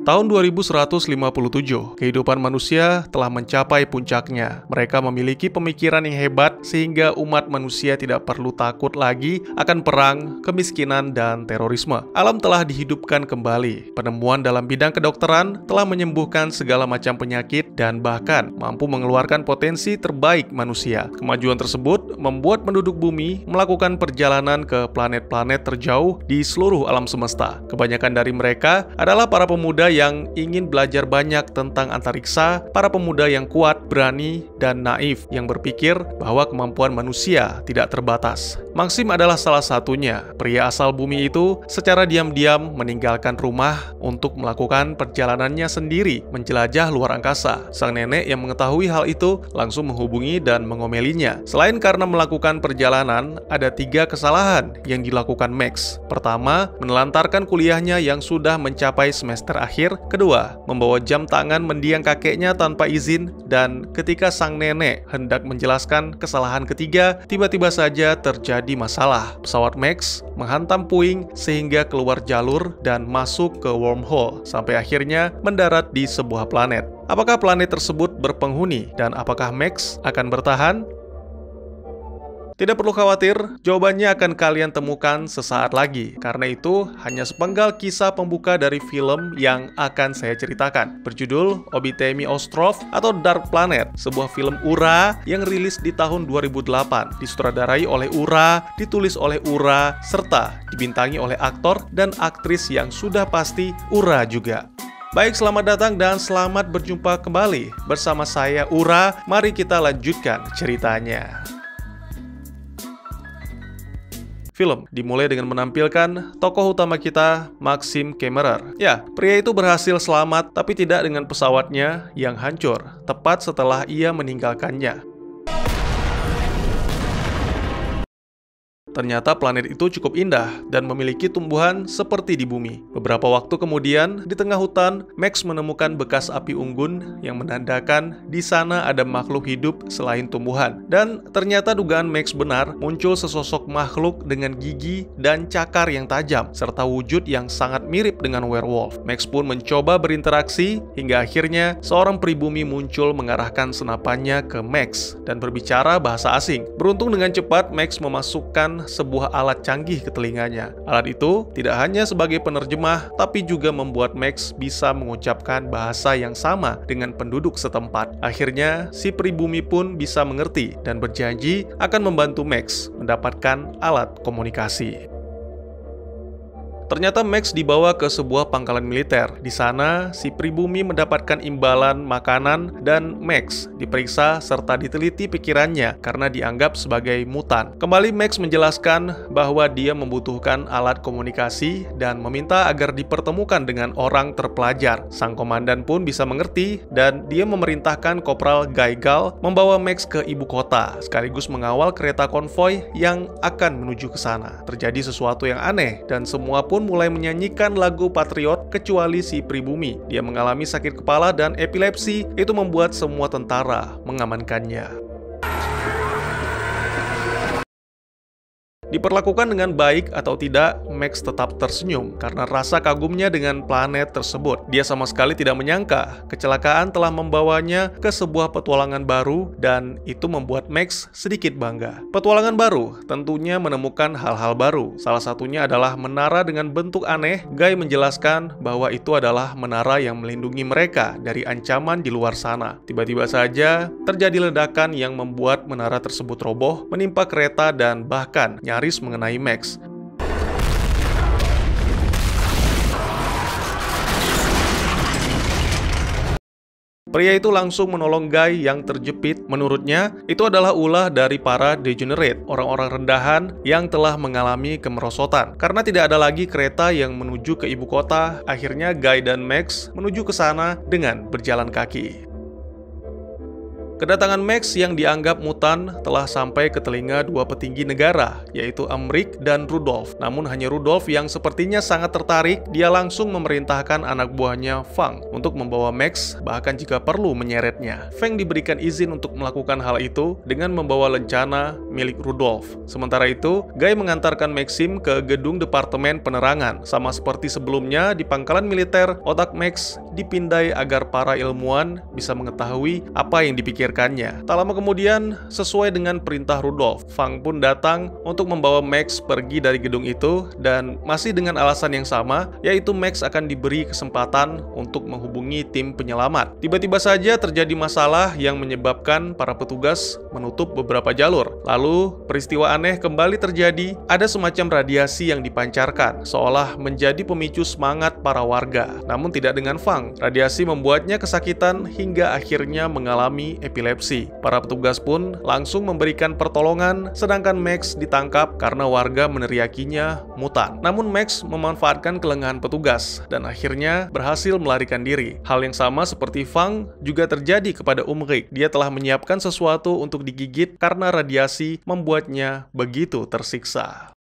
Tahun 2157, kehidupan manusia telah mencapai puncaknya. Mereka memiliki pemikiran yang hebat sehingga umat manusia tidak perlu takut lagi akan perang, kemiskinan, dan terorisme. Alam telah dihidupkan kembali. Penemuan dalam bidang kedokteran telah menyembuhkan segala macam penyakit dan bahkan mampu mengeluarkan potensi terbaik manusia. Kemajuan tersebut membuat penduduk bumi melakukan perjalanan ke planet-planet terjauh di seluruh alam semesta. Kebanyakan dari mereka adalah para pemuda yang ingin belajar banyak tentang antariksa, para pemuda yang kuat, berani, dan naif yang berpikir bahwa kemampuan manusia tidak terbatas. Maxim adalah salah satunya. Pria asal bumi itu secara diam-diam meninggalkan rumah untuk melakukan perjalanannya sendiri menjelajah luar angkasa. Sang nenek yang mengetahui hal itu langsung menghubungi dan mengomelinya. Selain karena melakukan perjalanan, ada 3 kesalahan yang dilakukan Max. Pertama, menelantarkan kuliahnya yang sudah mencapai semester akhir. Kedua, membawa jam tangan mendiang kakeknya tanpa izin. Dan ketika sang nenek hendak menjelaskan kesalahan ketiga, tiba-tiba saja terjadi masalah. Pesawat Max menghantam puing sehingga keluar jalur dan masuk ke wormhole sampai akhirnya mendarat di sebuah planet. Apakah planet tersebut berpenghuni dan apakah Max akan bertahan? Tidak perlu khawatir, jawabannya akan kalian temukan sesaat lagi. Karena itu, hanya sepenggal kisah pembuka dari film yang akan saya ceritakan. Berjudul Obitemi Ostrov atau Dark Planet, sebuah film Ura yang rilis di tahun 2008. Disutradarai oleh Ura, ditulis oleh Ura, serta dibintangi oleh aktor dan aktris yang sudah pasti Ura juga. Baik, selamat datang dan selamat berjumpa kembali. Bersama saya Ura, mari kita lanjutkan ceritanya. Film dimulai dengan menampilkan tokoh utama kita, Maxim Kammerer. Ya, pria itu berhasil selamat tapi tidak dengan pesawatnya yang hancur, tepat setelah ia meninggalkannya. Ternyata planet itu cukup indah dan memiliki tumbuhan seperti di bumi. Beberapa waktu kemudian, di tengah hutan, Max menemukan bekas api unggun yang menandakan di sana ada makhluk hidup selain tumbuhan. Dan ternyata dugaan Max benar, muncul sesosok makhluk dengan gigi dan cakar yang tajam, serta wujud yang sangat mirip dengan werewolf. Max pun mencoba berinteraksi, hingga akhirnya seorang pribumi muncul mengarahkan senapannya ke Max dan berbicara bahasa asing. Beruntung dengan cepat, Max memasukkan sebuah alat canggih ke telinganya. Alat itu tidak hanya sebagai penerjemah, tapi juga membuat Max bisa mengucapkan bahasa yang sama dengan penduduk setempat. Akhirnya, si pribumi pun bisa mengerti dan berjanji akan membantu Max mendapatkan alat komunikasi. Ternyata Max dibawa ke sebuah pangkalan militer. Di sana, si pribumi mendapatkan imbalan makanan dan Max diperiksa serta diteliti pikirannya karena dianggap sebagai mutan. Kembali Max menjelaskan bahwa dia membutuhkan alat komunikasi dan meminta agar dipertemukan dengan orang terpelajar. Sang komandan pun bisa mengerti dan dia memerintahkan Kopral Gaigal membawa Max ke ibu kota sekaligus mengawal kereta konvoi yang akan menuju ke sana. Terjadi sesuatu yang aneh dan semua pun mulai menyanyikan lagu patriot kecuali si pribumi. Dia mengalami sakit kepala dan epilepsi, itu membuat semua tentara mengamankannya. Diperlakukan dengan baik atau tidak, Max tetap tersenyum karena rasa kagumnya dengan planet tersebut. Dia sama sekali tidak menyangka kecelakaan telah membawanya ke sebuah petualangan baru dan itu membuat Max sedikit bangga. Petualangan baru tentunya menemukan hal-hal baru. Salah satunya adalah menara dengan bentuk aneh. Guy menjelaskan bahwa itu adalah menara yang melindungi mereka dari ancaman di luar sana. Tiba-tiba saja terjadi ledakan yang membuat menara tersebut roboh, menimpa kereta dan bahkan nyaris mengenai Max. Pria itu langsung menolong Guy yang terjepit. Menurutnya, itu adalah ulah dari para degenerate, orang-orang rendahan yang telah mengalami kemerosotan. Karena tidak ada lagi kereta yang menuju ke ibu kota, akhirnya Guy dan Max menuju ke sana dengan berjalan kaki. Kedatangan Max yang dianggap mutan telah sampai ke telinga dua petinggi negara, yaitu Emmerich dan Rudolf. Namun hanya Rudolf yang sepertinya sangat tertarik, dia langsung memerintahkan anak buahnya Fang untuk membawa Max, bahkan jika perlu menyeretnya. Fang diberikan izin untuk melakukan hal itu dengan membawa lencana milik Rudolf. Sementara itu, Guy mengantarkan Maxim ke gedung Departemen Penerangan. Sama seperti sebelumnya di pangkalan militer, otak Max dipindai agar para ilmuwan bisa mengetahui apa yang dipikirkannya. Tak lama kemudian, sesuai dengan perintah Rudolf, Fang pun datang untuk membawa Max pergi dari gedung itu, dan masih dengan alasan yang sama, yaitu Max akan diberi kesempatan untuk menghubungi tim penyelamat. Tiba-tiba saja terjadi masalah yang menyebabkan para petugas menutup beberapa jalur. Lalu, peristiwa aneh kembali terjadi. Ada semacam radiasi yang dipancarkan, seolah menjadi pemicu semangat para warga. Namun tidak dengan Fang. Radiasi membuatnya kesakitan hingga akhirnya mengalami epilepsi. Para petugas pun langsung memberikan pertolongan, sedangkan Max ditangkap karena warga meneriakinya mutan. Namun Max memanfaatkan kelengahan petugas dan akhirnya berhasil melarikan diri. Hal yang sama seperti Fang juga terjadi kepada Emmerich. Dia telah menyiapkan sesuatu untuk digigit karena radiasi membuatnya begitu tersiksa.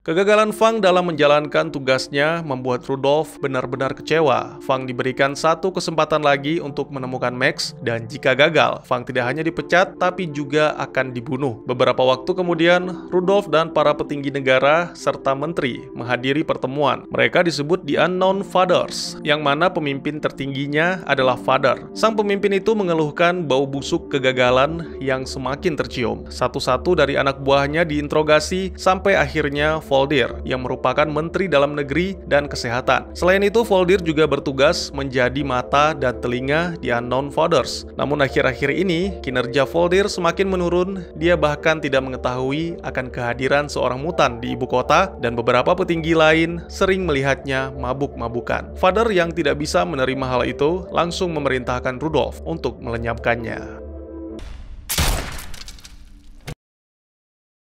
Kegagalan Fang dalam menjalankan tugasnya membuat Rudolf benar-benar kecewa. Fang diberikan satu kesempatan lagi untuk menemukan Max, dan jika gagal, Fang tidak hanya dipecat, tapi juga akan dibunuh. Beberapa waktu kemudian, Rudolf dan para petinggi negara serta menteri menghadiri pertemuan. Mereka disebut The Unknown Fathers, yang mana pemimpin tertingginya adalah Father. Sang pemimpin itu mengeluhkan bau busuk kegagalan yang semakin tercium. Satu-satu dari anak buahnya diinterogasi sampai akhirnya Voldir, yang merupakan Menteri Dalam Negeri dan Kesehatan. Selain itu, Voldir juga bertugas menjadi mata dan telinga di Unknown Fathers. Namun akhir-akhir ini, kinerja Voldir semakin menurun. Dia bahkan tidak mengetahui akan kehadiran seorang mutan di ibu kota, dan beberapa petinggi lain sering melihatnya mabuk-mabukan. Father yang tidak bisa menerima hal itu langsung memerintahkan Rudolf untuk melenyapkannya.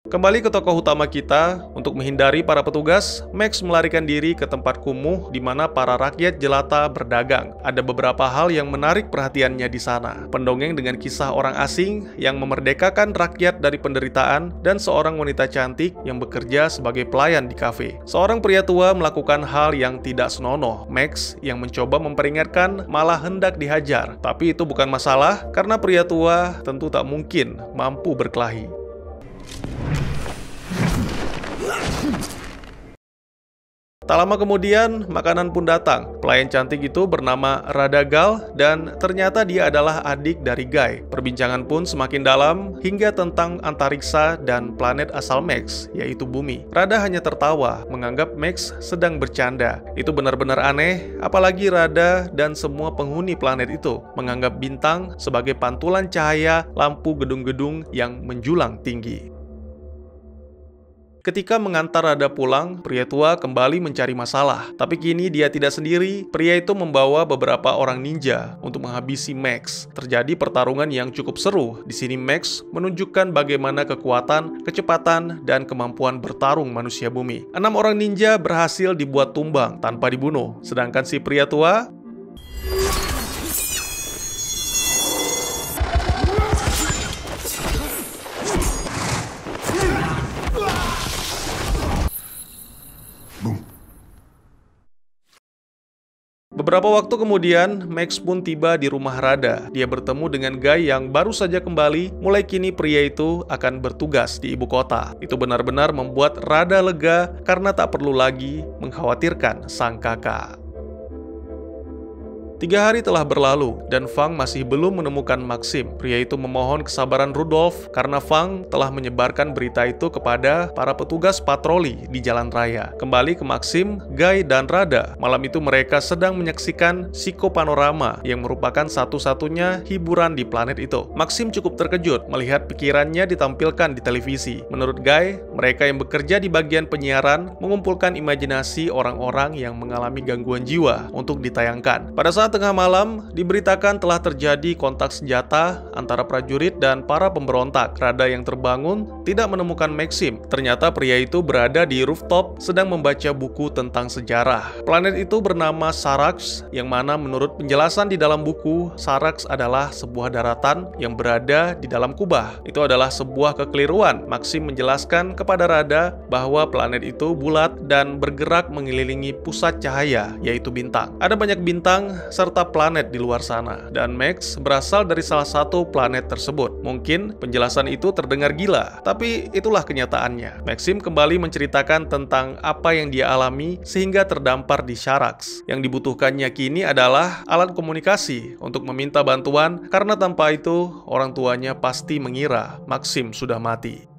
Kembali ke tokoh utama kita, untuk menghindari para petugas, Max melarikan diri ke tempat kumuh di mana para rakyat jelata berdagang. Ada beberapa hal yang menarik perhatiannya di sana. Pendongeng dengan kisah orang asing yang memerdekakan rakyat dari penderitaan, dan seorang wanita cantik yang bekerja sebagai pelayan di kafe. Seorang pria tua melakukan hal yang tidak senonoh. Max yang mencoba memperingatkan malah hendak dihajar. Tapi itu bukan masalah, karena pria tua tentu tak mungkin mampu berkelahi. Tak lama kemudian, makanan pun datang. Pelayan cantik itu bernama Radagal, dan ternyata dia adalah adik dari Guy. Perbincangan pun semakin dalam, hingga tentang antariksa dan planet asal Max, yaitu bumi. Rada hanya tertawa, menganggap Max sedang bercanda. Itu benar-benar aneh, apalagi Rada dan semua penghuni planet itu menganggap bintang sebagai pantulan cahaya lampu gedung-gedung yang menjulang tinggi. Ketika mengantar Rada pulang, pria tua kembali mencari masalah. Tapi kini dia tidak sendiri. Pria itu membawa beberapa orang ninja untuk menghabisi Max. Terjadi pertarungan yang cukup seru. Di sini Max menunjukkan bagaimana kekuatan, kecepatan, dan kemampuan bertarung manusia bumi. 6 orang ninja berhasil dibuat tumbang tanpa dibunuh. Sedangkan si pria tua beberapa waktu kemudian, Max pun tiba di rumah Rada. Dia bertemu dengan Guy yang baru saja kembali. Mulai kini pria itu akan bertugas di ibu kota. Itu benar-benar membuat Rada lega karena tak perlu lagi mengkhawatirkan sang kakak. 3 hari telah berlalu, dan Fang masih belum menemukan Maxim. Pria itu memohon kesabaran Rudolf, karena Fang telah menyebarkan berita itu kepada para petugas patroli di jalan raya. Kembali ke Maxim, Guy, dan Rada. Malam itu mereka sedang menyaksikan psikopanorama, yang merupakan satu-satunya hiburan di planet itu. Maxim cukup terkejut melihat pikirannya ditampilkan di televisi. Menurut Guy, mereka yang bekerja di bagian penyiaran mengumpulkan imajinasi orang-orang yang mengalami gangguan jiwa untuk ditayangkan. Pada saat Saat tengah malam, diberitakan telah terjadi kontak senjata antara prajurit dan para pemberontak. Rada yang terbangun tidak menemukan Maxim. Ternyata pria itu berada di rooftop sedang membaca buku tentang sejarah. Planet itu bernama Sarax, yang mana menurut penjelasan di dalam buku, Sarax adalah sebuah daratan yang berada di dalam kubah. Itu adalah sebuah kekeliruan. Maxim menjelaskan kepada Rada bahwa planet itu bulat dan bergerak mengelilingi pusat cahaya, yaitu bintang. Ada banyak bintang serta planet di luar sana, dan Max berasal dari salah satu planet tersebut. Mungkin penjelasan itu terdengar gila, tapi itulah kenyataannya. Maxim kembali menceritakan tentang apa yang dia alami sehingga terdampar di Sarax. Yang dibutuhkannya kini adalah alat komunikasi untuk meminta bantuan, karena tanpa itu orang tuanya pasti mengira Maxim sudah mati.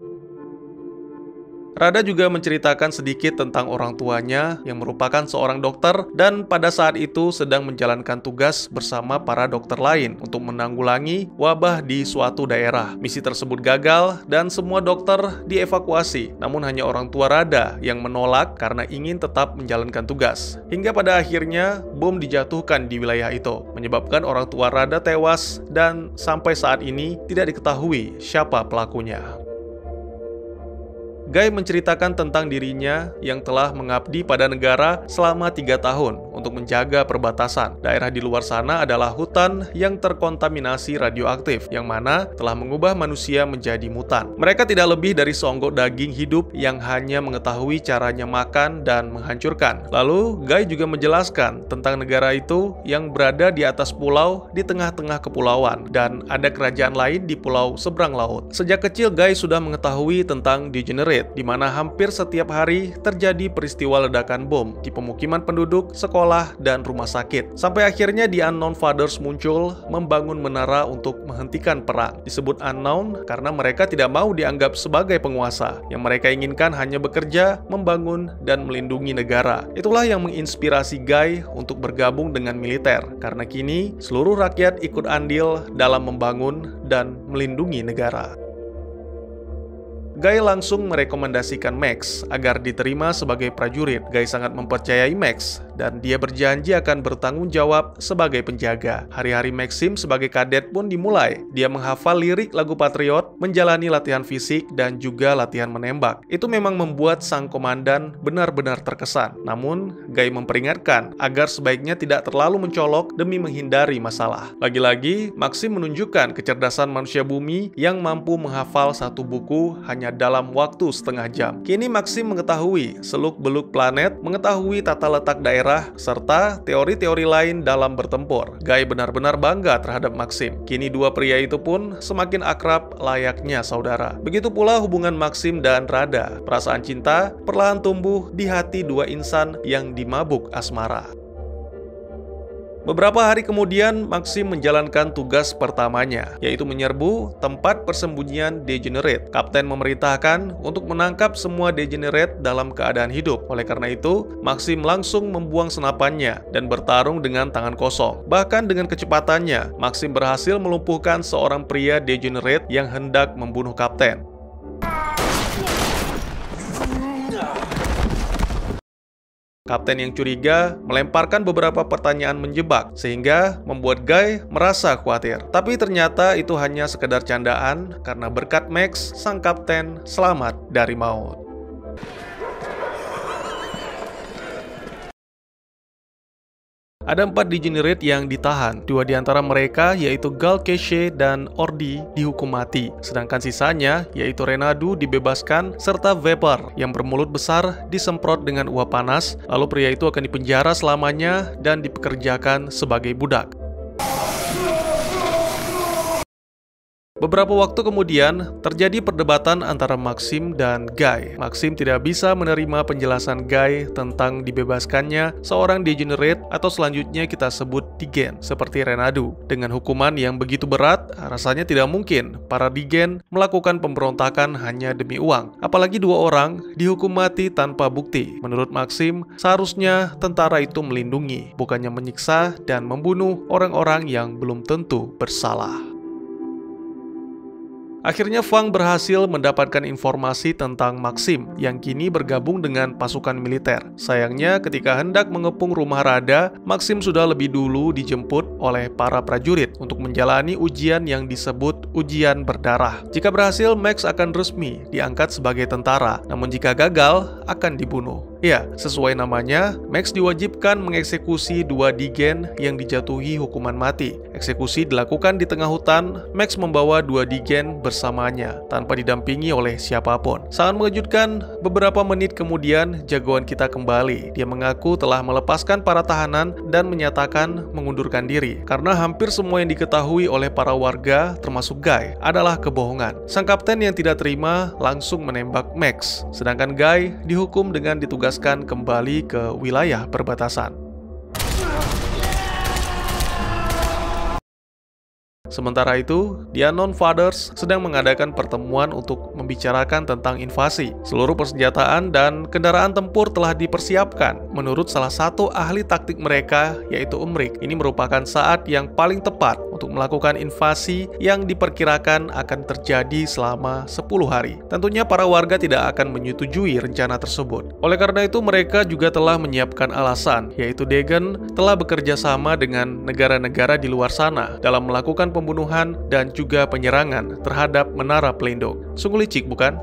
Rada juga menceritakan sedikit tentang orang tuanya yang merupakan seorang dokter dan pada saat itu sedang menjalankan tugas bersama para dokter lain untuk menanggulangi wabah di suatu daerah. Misi tersebut gagal dan semua dokter dievakuasi, namun hanya orang tua Rada yang menolak karena ingin tetap menjalankan tugas. Hingga pada akhirnya bom dijatuhkan di wilayah itu, menyebabkan orang tua Rada tewas dan sampai saat ini tidak diketahui siapa pelakunya. Guy menceritakan tentang dirinya yang telah mengabdi pada negara selama 3 tahun untuk menjaga perbatasan. Daerah di luar sana adalah hutan yang terkontaminasi radioaktif, yang mana telah mengubah manusia menjadi mutan. Mereka tidak lebih dari seonggok daging hidup yang hanya mengetahui caranya makan dan menghancurkan. Lalu, Guy juga menjelaskan tentang negara itu yang berada di atas pulau di tengah-tengah kepulauan, dan ada kerajaan lain di pulau seberang laut. Sejak kecil, Guy sudah mengetahui tentang Degenerate, di mana hampir setiap hari terjadi peristiwa ledakan bom di pemukiman penduduk, sekolah, dan rumah sakit. Sampai akhirnya The Unknown Fathers muncul membangun menara untuk menghentikan perang. Disebut unknown karena mereka tidak mau dianggap sebagai penguasa. Yang mereka inginkan hanya bekerja, membangun, dan melindungi negara. Itulah yang menginspirasi Guy untuk bergabung dengan militer, karena kini seluruh rakyat ikut andil dalam membangun dan melindungi negara. Guy langsung merekomendasikan Max agar diterima sebagai prajurit. Guy sangat mempercayai Max dan dia berjanji akan bertanggung jawab sebagai penjaga. Hari-hari Maxim sebagai kadet pun dimulai. Dia menghafal lirik lagu patriot, menjalani latihan fisik, dan juga latihan menembak. Itu memang membuat sang komandan benar-benar terkesan. Namun, Guy memperingatkan agar sebaiknya tidak terlalu mencolok demi menghindari masalah. Lagi-lagi, Maxim menunjukkan kecerdasan manusia bumi yang mampu menghafal satu buku hanya dalam waktu setengah jam. Kini Maxim mengetahui seluk-beluk planet, mengetahui tata letak daerah, serta teori-teori lain dalam bertempur. Guy benar-benar bangga terhadap Maxim. Kini dua pria itu pun semakin akrab layaknya saudara. Begitu pula hubungan Maxim dan Rada. Perasaan cinta perlahan tumbuh di hati dua insan yang dimabuk asmara. Beberapa hari kemudian, Maxim menjalankan tugas pertamanya, yaitu menyerbu tempat persembunyian Degenerate. Kapten memerintahkan untuk menangkap semua Degenerate dalam keadaan hidup. Oleh karena itu, Maxim langsung membuang senapannya dan bertarung dengan tangan kosong. Bahkan dengan kecepatannya, Maxim berhasil melumpuhkan seorang pria Degenerate yang hendak membunuh kapten. Kapten yang curiga melemparkan beberapa pertanyaan menjebak, sehingga membuat Guy merasa khawatir. Tapi ternyata itu hanya sekedar candaan, karena berkat Max, sang kapten selamat dari maut. Ada 4 Degenerate yang ditahan. 2 di antara mereka, yaitu Gal Keshe dan Ordi, dihukum mati. Sedangkan sisanya, yaitu Renadu, dibebaskan, serta Vapor yang bermulut besar disemprot dengan uap panas. Lalu pria itu akan dipenjara selamanya dan dipekerjakan sebagai budak. Beberapa waktu kemudian, terjadi perdebatan antara Maxim dan Guy. Maxim tidak bisa menerima penjelasan Guy tentang dibebaskannya seorang Degenerate atau selanjutnya kita sebut Degen, seperti Renadu. Dengan hukuman yang begitu berat, rasanya tidak mungkin para Degen melakukan pemberontakan hanya demi uang. Apalagi 2 orang dihukum mati tanpa bukti. Menurut Maxim, seharusnya tentara itu melindungi, bukannya menyiksa dan membunuh orang-orang yang belum tentu bersalah. Akhirnya Fang berhasil mendapatkan informasi tentang Maxim yang kini bergabung dengan pasukan militer. Sayangnya ketika hendak mengepung rumah Rada, Maxim sudah lebih dulu dijemput oleh para prajurit untuk menjalani ujian yang disebut ujian berdarah. Jika berhasil, Max akan resmi diangkat sebagai tentara, namun jika gagal, akan dibunuh. Ya, sesuai namanya, Max diwajibkan mengeksekusi 2 Digen yang dijatuhi hukuman mati. Eksekusi dilakukan di tengah hutan. Max membawa 2 Digen bersamanya, tanpa didampingi oleh siapapun. Sangat mengejutkan, beberapa menit kemudian, jagoan kita kembali. Dia mengaku telah melepaskan para tahanan dan menyatakan mengundurkan diri, karena hampir semua yang diketahui oleh para warga, termasuk Guy, adalah kebohongan. Sang kapten yang tidak terima langsung menembak Max, sedangkan Guy dihukum dengan ditugaskan kembali ke wilayah perbatasan. Sementara itu, The Unknown Fathers sedang mengadakan pertemuan untuk membicarakan tentang invasi. Seluruh persenjataan dan kendaraan tempur telah dipersiapkan. Menurut salah satu ahli taktik mereka, yaitu Umrik, ini merupakan saat yang paling tepat untuk melakukan invasi yang diperkirakan akan terjadi selama 10 hari. Tentunya para warga tidak akan menyetujui rencana tersebut. Oleh karena itu, mereka juga telah menyiapkan alasan, yaitu Degen telah bekerja sama dengan negara-negara di luar sana dalam melakukan pembunuhan dan juga penyerangan terhadap menara pelindung. Sungguh licik, bukan?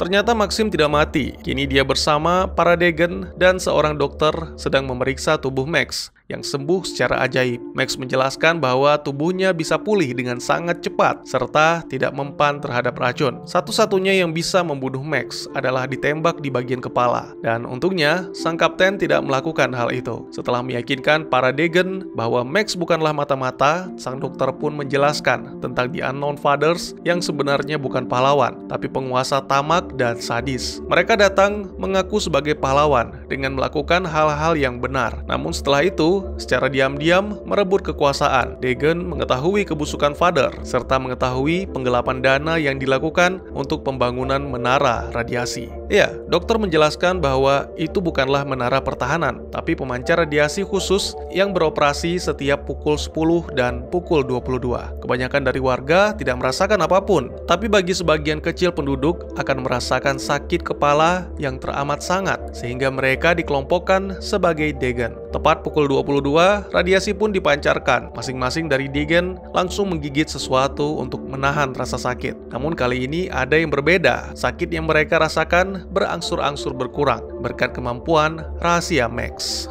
Ternyata Maxim tidak mati. Kini dia bersama para Degen dan seorang dokter sedang memeriksa tubuh Max yang sembuh secara ajaib. Max menjelaskan bahwa tubuhnya bisa pulih dengan sangat cepat serta tidak mempan terhadap racun. Satu-satunya yang bisa membunuh Max adalah ditembak di bagian kepala. Dan untungnya, sang kapten tidak melakukan hal itu. Setelah meyakinkan para Degen bahwa Max bukanlah mata-mata, sang dokter pun menjelaskan tentang The Unknown Fathers yang sebenarnya bukan pahlawan, tapi penguasa tamak dan sadis. Mereka datang mengaku sebagai pahlawan dengan melakukan hal-hal yang benar. Namun setelah itu, secara diam-diam merebut kekuasaan. Degen mengetahui kebusukan Father, serta mengetahui penggelapan dana yang dilakukan untuk pembangunan menara radiasi. Ya, dokter menjelaskan bahwa itu bukanlah menara pertahanan, tapi pemancar radiasi khusus yang beroperasi setiap pukul 10 dan pukul 22. Kebanyakan dari warga tidak merasakan apapun, tapi bagi sebagian kecil penduduk akan merasakan sakit kepala yang teramat sangat, sehingga mereka dikelompokkan sebagai Degen. Tepat pukul 22, radiasi pun dipancarkan. Masing-masing dari Degen langsung menggigit sesuatu untuk menahan rasa sakit. Namun kali ini ada yang berbeda. Sakit yang mereka rasakan berangsur-angsur berkurang berkat kemampuan rahasia Max.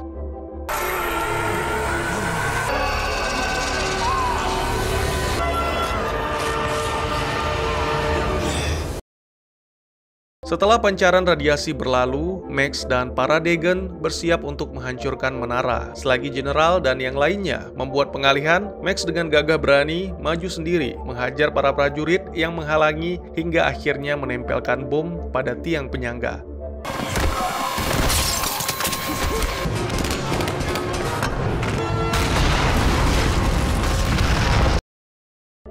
Setelah pancaran radiasi berlalu, Max dan para Degen bersiap untuk menghancurkan menara. Selagi General dan yang lainnya membuat pengalihan, Max dengan gagah berani maju sendiri, menghajar para prajurit yang menghalangi hingga akhirnya menempelkan bom pada tiang penyangga.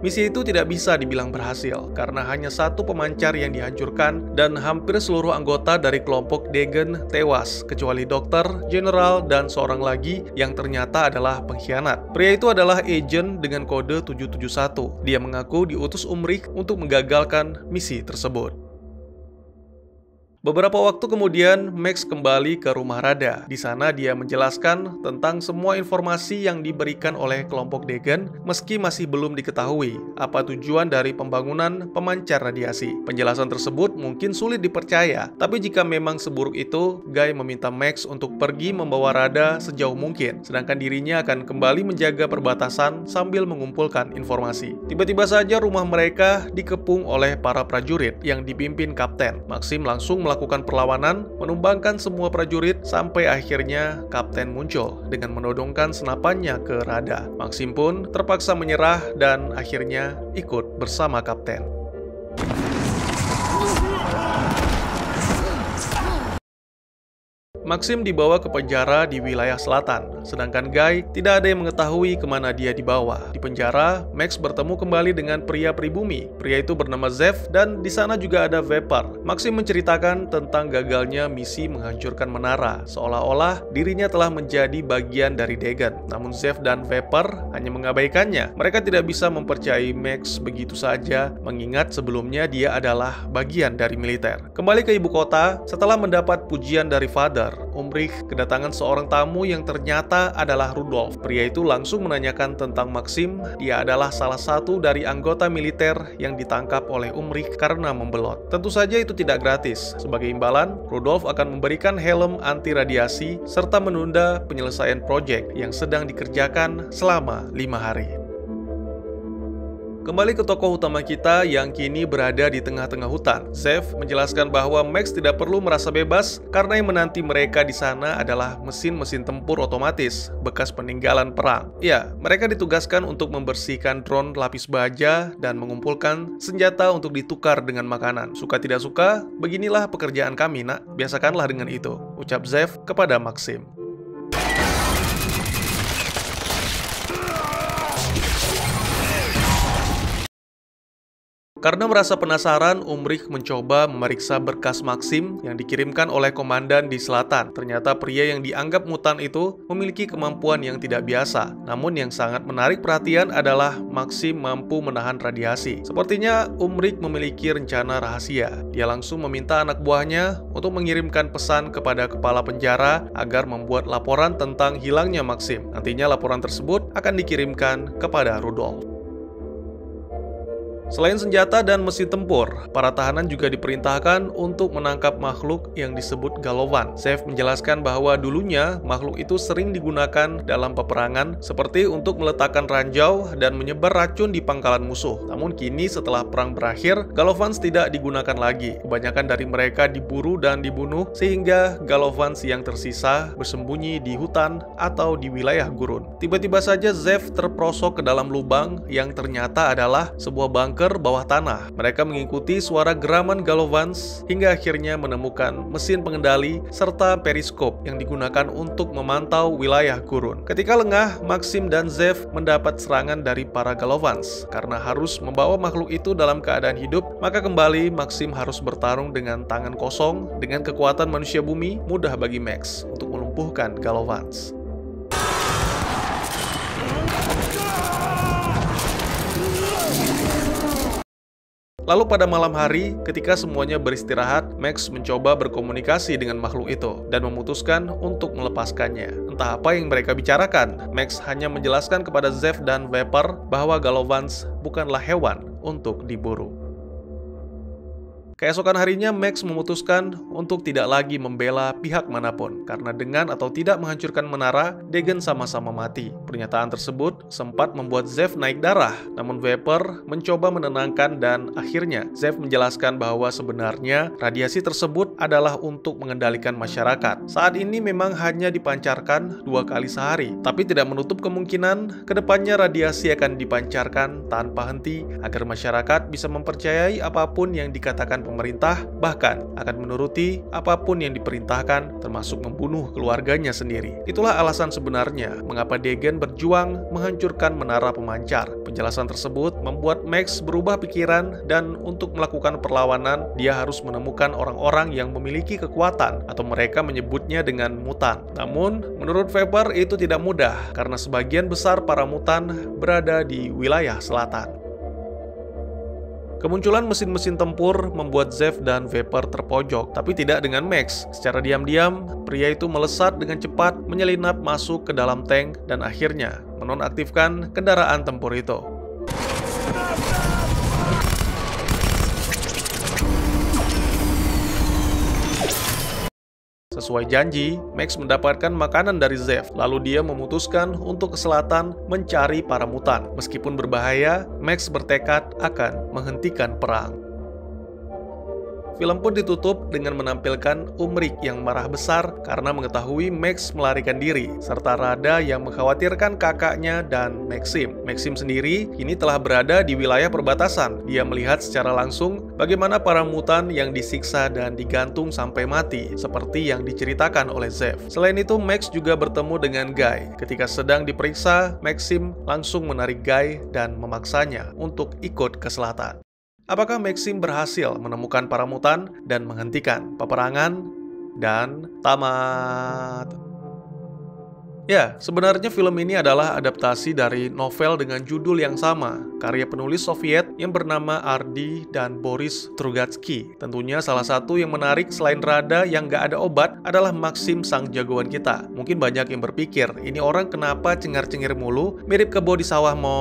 Misi itu tidak bisa dibilang berhasil, karena hanya satu pemancar yang dihancurkan dan hampir seluruh anggota dari kelompok Degen tewas, kecuali dokter, general, dan seorang lagi yang ternyata adalah pengkhianat. Pria itu adalah agen dengan kode 771. Dia mengaku diutus Umrik untuk menggagalkan misi tersebut. Beberapa waktu kemudian, Max kembali ke rumah Rada. Di sana dia menjelaskan tentang semua informasi yang diberikan oleh kelompok Degen, meski masih belum diketahui apa tujuan dari pembangunan pemancar radiasi. Penjelasan tersebut mungkin sulit dipercaya, tapi jika memang seburuk itu, Guy meminta Max untuk pergi membawa Rada sejauh mungkin, sedangkan dirinya akan kembali menjaga perbatasan sambil mengumpulkan informasi. Tiba-tiba saja rumah mereka dikepung oleh para prajurit yang dipimpin kapten. Maxim langsung melakukan perlawanan, menumbangkan semua prajurit sampai akhirnya kapten muncul dengan menodongkan senapannya ke Rada. Maxim pun terpaksa menyerah dan akhirnya ikut bersama kapten. Maxim dibawa ke penjara di wilayah selatan, sedangkan Guy tidak ada yang mengetahui kemana dia dibawa. Di penjara, Max bertemu kembali dengan pria pribumi. Pria itu bernama Zev dan di sana juga ada Vapor. Maxim menceritakan tentang gagalnya misi menghancurkan menara, seolah-olah dirinya telah menjadi bagian dari Dagon. Namun Zev dan Vapor hanya mengabaikannya. Mereka tidak bisa mempercayai Max begitu saja, mengingat sebelumnya dia adalah bagian dari militer. Kembali ke ibu kota, setelah mendapat pujian dari Father, Umrich kedatangan seorang tamu yang ternyata adalah Rudolf. Pria itu langsung menanyakan tentang Maxim. Dia adalah salah satu dari anggota militer yang ditangkap oleh Umrich karena membelot. Tentu saja itu tidak gratis. Sebagai imbalan, Rudolf akan memberikan helm anti radiasi serta menunda penyelesaian proyek yang sedang dikerjakan selama 5 hari. Kembali ke tokoh utama kita yang kini berada di tengah-tengah hutan. Zev menjelaskan bahwa Max tidak perlu merasa bebas karena yang menanti mereka di sana adalah mesin-mesin tempur otomatis bekas peninggalan perang. Ya, mereka ditugaskan untuk membersihkan drone lapis baja dan mengumpulkan senjata untuk ditukar dengan makanan. Suka tidak suka, beginilah pekerjaan kami, nak. Biasakanlah dengan itu, ucap Zev kepada Maxim. Karena merasa penasaran, Umrich mencoba memeriksa berkas Maxim yang dikirimkan oleh komandan di selatan. Ternyata pria yang dianggap mutan itu memiliki kemampuan yang tidak biasa. Namun yang sangat menarik perhatian adalah Maxim mampu menahan radiasi. Sepertinya Umrich memiliki rencana rahasia. Dia langsung meminta anak buahnya untuk mengirimkan pesan kepada kepala penjara agar membuat laporan tentang hilangnya Maxim. Nantinya laporan tersebut akan dikirimkan kepada Rudolf. Selain senjata dan mesin tempur, para tahanan juga diperintahkan untuk menangkap makhluk yang disebut Galovan. Zev menjelaskan bahwa dulunya makhluk itu sering digunakan dalam peperangan seperti untuk meletakkan ranjau dan menyebar racun di pangkalan musuh. Namun kini setelah perang berakhir, Galovans tidak digunakan lagi. Kebanyakan dari mereka diburu dan dibunuh sehingga Galovans yang tersisa bersembunyi di hutan atau di wilayah gurun. Tiba-tiba saja Zev terperosok ke dalam lubang yang ternyata adalah sebuah bunker bawah tanah. Mereka mengikuti suara geraman Galovans hingga akhirnya menemukan mesin pengendali serta periskop yang digunakan untuk memantau wilayah gurun. Ketika lengah, Maxim dan Zev mendapat serangan dari para Galovans. Karena harus membawa makhluk itu dalam keadaan hidup, maka kembali Maxim harus bertarung dengan tangan kosong. Dengan kekuatan manusia bumi, mudah bagi Max untuk melumpuhkan Galovans. Lalu pada malam hari, ketika semuanya beristirahat, Max mencoba berkomunikasi dengan makhluk itu dan memutuskan untuk melepaskannya. Entah apa yang mereka bicarakan, Max hanya menjelaskan kepada Zev dan Vapor bahwa Galovans bukanlah hewan untuk diburu. Keesokan harinya, Max memutuskan untuk tidak lagi membela pihak manapun, karena dengan atau tidak menghancurkan menara, Dagon sama-sama mati. Pernyataan tersebut sempat membuat Zev naik darah, namun Vapor mencoba menenangkan dan akhirnya Zev menjelaskan bahwa sebenarnya radiasi tersebut adalah untuk mengendalikan masyarakat. Saat ini memang hanya dipancarkan 2 kali sehari, tapi tidak menutup kemungkinan kedepannya radiasi akan dipancarkan tanpa henti agar masyarakat bisa mempercayai apapun yang dikatakan pemerintah, bahkan akan menuruti apapun yang diperintahkan, termasuk membunuh keluarganya sendiri. Itulah alasan sebenarnya mengapa Dagon berjuang menghancurkan menara pemancar. Penjelasan tersebut membuat Max berubah pikiran dan untuk melakukan perlawanan, dia harus menemukan orang-orang yang memiliki kekuatan atau mereka menyebutnya dengan mutan. Namun, menurut Vapor itu tidak mudah karena sebagian besar para mutan berada di wilayah selatan. Kemunculan mesin-mesin tempur membuat Zev dan Vapor terpojok, tapi tidak dengan Max. Secara diam-diam, pria itu melesat dengan cepat, menyelinap masuk ke dalam tank, dan akhirnya menonaktifkan kendaraan tempur itu. Sesuai janji, Max mendapatkan makanan dari Zev, lalu dia memutuskan untuk ke selatan mencari para mutan. Meskipun berbahaya, Max bertekad akan menghentikan perang. film pun ditutup dengan menampilkan Umrik yang marah besar karena mengetahui Max melarikan diri, serta Rada yang mengkhawatirkan kakaknya dan Maxim. Maxim sendiri kini telah berada di wilayah perbatasan. Dia melihat secara langsung bagaimana para mutan yang disiksa dan digantung sampai mati, seperti yang diceritakan oleh Zev. Selain itu, Max juga bertemu dengan Guy. Ketika sedang diperiksa, Maxim langsung menarik Guy dan memaksanya untuk ikut ke selatan. Apakah Maxim berhasil menemukan para mutan dan menghentikan peperangan? Dan tamat. Ya, sebenarnya film ini adalah adaptasi dari novel dengan judul yang sama, karya penulis Soviet yang bernama Ardi dan Boris Strugatsky. Tentunya salah satu yang menarik selain Rada yang gak ada obat adalah Maxim sang jagoan kita. Mungkin banyak yang berpikir, ini orang kenapa cengar-cengir mulu, mirip kebo di sawah mo.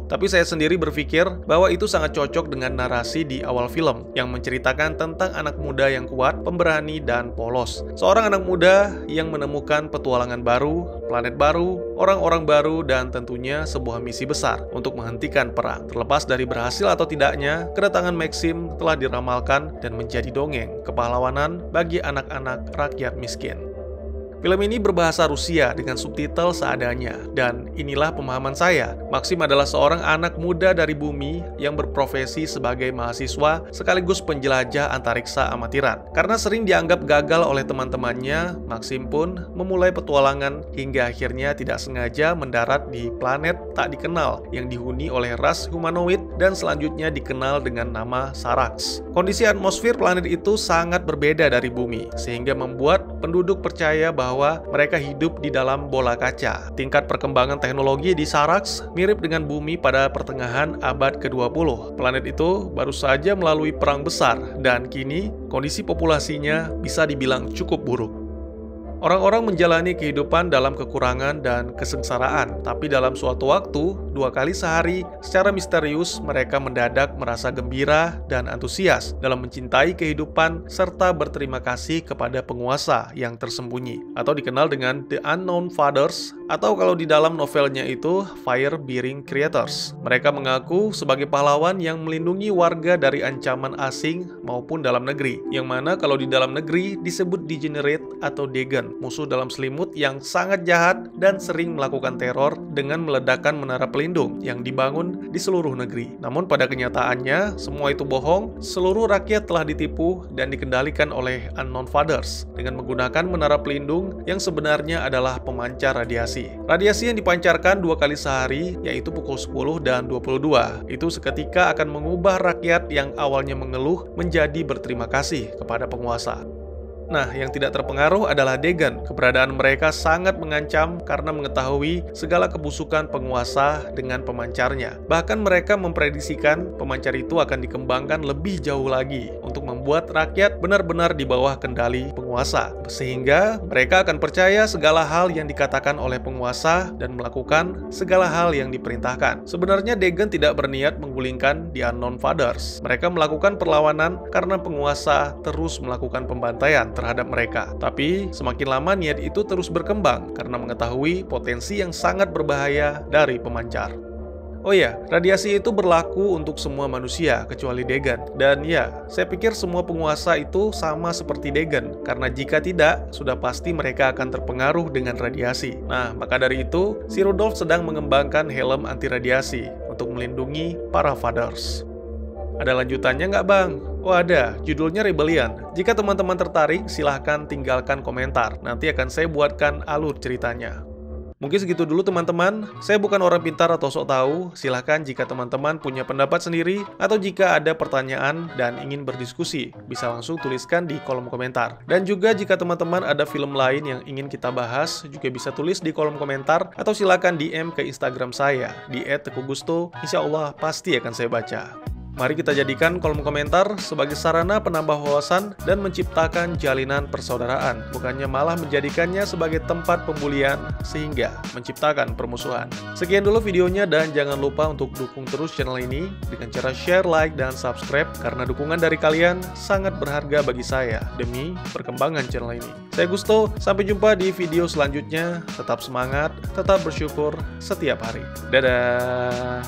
Tapi saya sendiri berpikir bahwa itu sangat cocok dengan narasi di awal film, yang menceritakan tentang anak muda yang kuat, pemberani, dan polos. Seorang anak muda yang menemukan petualangan baru, planet baru, orang-orang baru, dan tentunya sebuah misi besar untuk menghentikan perang. Terlepas dari berhasil atau tidaknya, kedatangan Maxim telah diramalkan dan menjadi dongeng kepahlawanan bagi anak-anak rakyat miskin. Film ini berbahasa Rusia dengan subtitle seadanya, dan inilah pemahaman saya. Maxim adalah seorang anak muda dari bumi yang berprofesi sebagai mahasiswa sekaligus penjelajah antariksa amatiran. Karena sering dianggap gagal oleh teman-temannya, Maxim pun memulai petualangan hingga akhirnya tidak sengaja mendarat di planet tak dikenal yang dihuni oleh ras humanoid dan selanjutnya dikenal dengan nama Sarax. Kondisi atmosfer planet itu sangat berbeda dari bumi, sehingga membuat penduduk percaya bahwa mereka hidup di dalam bola kaca. Tingkat perkembangan teknologi di Sarax mirip dengan bumi pada pertengahan abad ke-20. Planet itu baru saja melalui perang besar, dan kini kondisi populasinya bisa dibilang cukup buruk. Orang-orang menjalani kehidupan dalam kekurangan dan kesengsaraan, tapi dalam suatu waktu, 2 kali sehari, secara misterius mereka mendadak merasa gembira dan antusias dalam mencintai kehidupan serta berterima kasih kepada penguasa yang tersembunyi, atau dikenal dengan The Unknown Fathers, atau kalau di dalam novelnya itu Fire-Bearing Creators. Mereka mengaku sebagai pahlawan yang melindungi warga dari ancaman asing maupun dalam negeri, yang mana kalau di dalam negeri disebut Degenerate atau Degen, musuh dalam selimut yang sangat jahat dan sering melakukan teror dengan meledakkan menara pelindung yang dibangun di seluruh negeri. Namun pada kenyataannya, semua itu bohong. Seluruh rakyat telah ditipu dan dikendalikan oleh Unknown Fathers dengan menggunakan menara pelindung yang sebenarnya adalah pemancar radiasi. Radiasi yang dipancarkan 2 kali sehari, yaitu pukul 10 dan 22. Itu seketika akan mengubah rakyat yang awalnya mengeluh menjadi berterima kasih kepada penguasa. Nah, yang tidak terpengaruh adalah Degen. Keberadaan mereka sangat mengancam karena mengetahui segala kebusukan penguasa dengan pemancarnya. Bahkan mereka memprediksikan pemancar itu akan dikembangkan lebih jauh lagi untuk membuat rakyat benar-benar di bawah kendali penguasa. Sehingga mereka akan percaya segala hal yang dikatakan oleh penguasa dan melakukan segala hal yang diperintahkan. Sebenarnya Degen tidak berniat menggulingkan The Unknown Fathers. Mereka melakukan perlawanan karena penguasa terus melakukan pembantaian terhadap mereka. Tapi semakin lama niat itu terus berkembang karena mengetahui potensi yang sangat berbahaya dari pemancar. Oh ya, radiasi itu berlaku untuk semua manusia kecuali Degen. Dan ya, saya pikir semua penguasa itu sama seperti Degen, karena jika tidak, sudah pasti mereka akan terpengaruh dengan radiasi. Nah, maka dari itu, si Rudolph sedang mengembangkan helm anti radiasi untuk melindungi para Fathers. Ada lanjutannya nggak, Bang? Oh ada, judulnya Rebellion. Jika teman-teman tertarik, silahkan tinggalkan komentar. Nanti akan saya buatkan alur ceritanya. Mungkin segitu dulu teman-teman. Saya bukan orang pintar atau sok tahu. Silahkan jika teman-teman punya pendapat sendiri, atau jika ada pertanyaan dan ingin berdiskusi, bisa langsung tuliskan di kolom komentar. Dan juga jika teman-teman ada film lain yang ingin kita bahas, juga bisa tulis di kolom komentar, atau silahkan DM ke Instagram saya, di @tekugusto. Insya Allah pasti akan saya baca. Mari kita jadikan kolom komentar sebagai sarana penambah wawasan dan menciptakan jalinan persaudaraan, bukannya malah menjadikannya sebagai tempat pembulian sehingga menciptakan permusuhan. Sekian dulu videonya dan jangan lupa untuk dukung terus channel ini dengan cara share, like, dan subscribe karena dukungan dari kalian sangat berharga bagi saya demi perkembangan channel ini. Saya Gusto, sampai jumpa di video selanjutnya. Tetap semangat, tetap bersyukur setiap hari. Dadah!